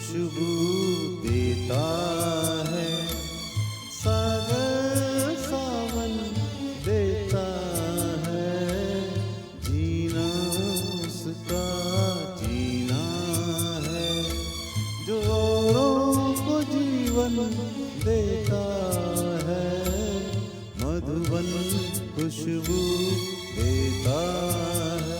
खुशबू देता है, सागर सावन देता है, जीना उसका जीना है, जो औरों को जीवन देता है, मधुबन खुशबू देता है।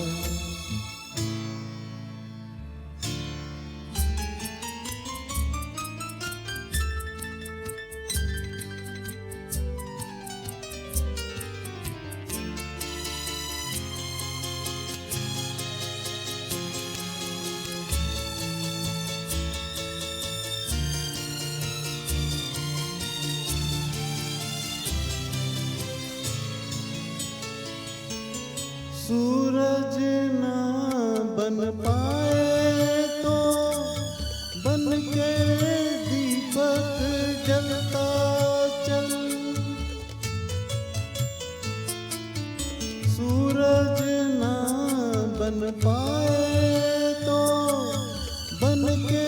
सूरज ना बन पाए तो बन के दीपक जलता चल, सूरज ना बन पाए तो बन के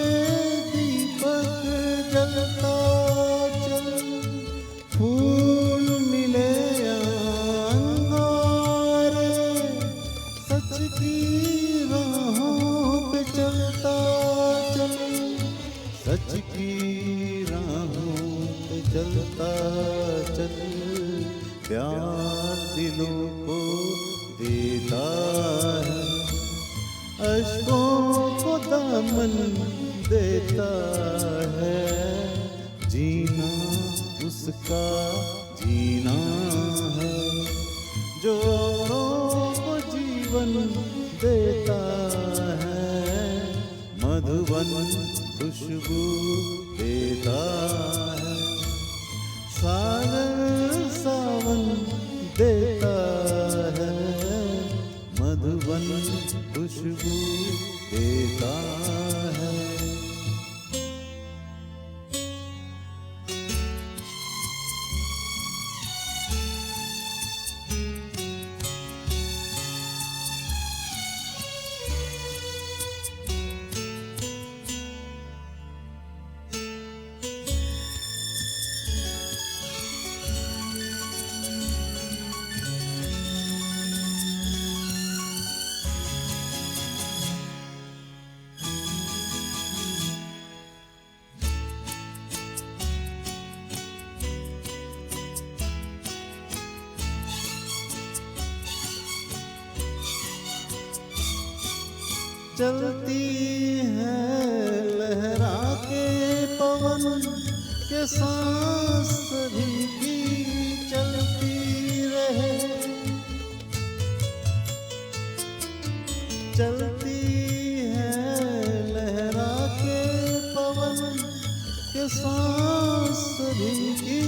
दीपक जलता चल, फूल मिले की राहों पे चलता चल, सच की राहों पे चलता चल, प्यार दिलों को देता है, अश्कों को दामन देता है, जीना उसका जीना है, जो जीवन देता है, मधुबन खुशबू देता है, सागर सावन देता है, मधुबन खुशबू देता है। चलती है लहरा के पवन के सांस सभी की चलती रहे, चलती है लहरा के पवन के सांस सभी की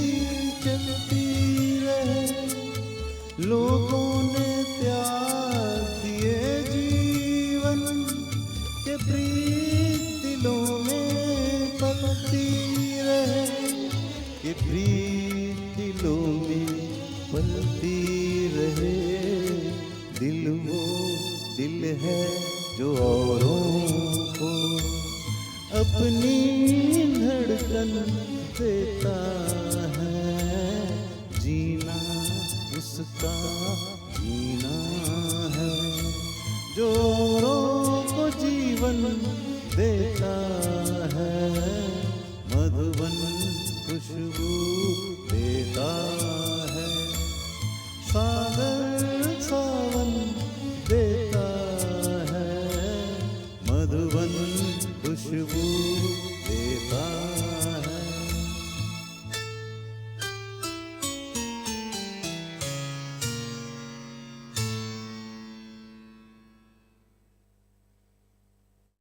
चलती रहे, लोगों ने त्याग दिए प्रीत दिलों में पलती रहे, कि प्रीत दिलों में पलती रहे, दिल वो दिल है जो औरों को अपनी धड़कन देता है, जीना उसका जीना है, जो जीवन देता है, मधुबन खुशबू देता है, सागर सावन देता है, मधुबन खुशबू देता है।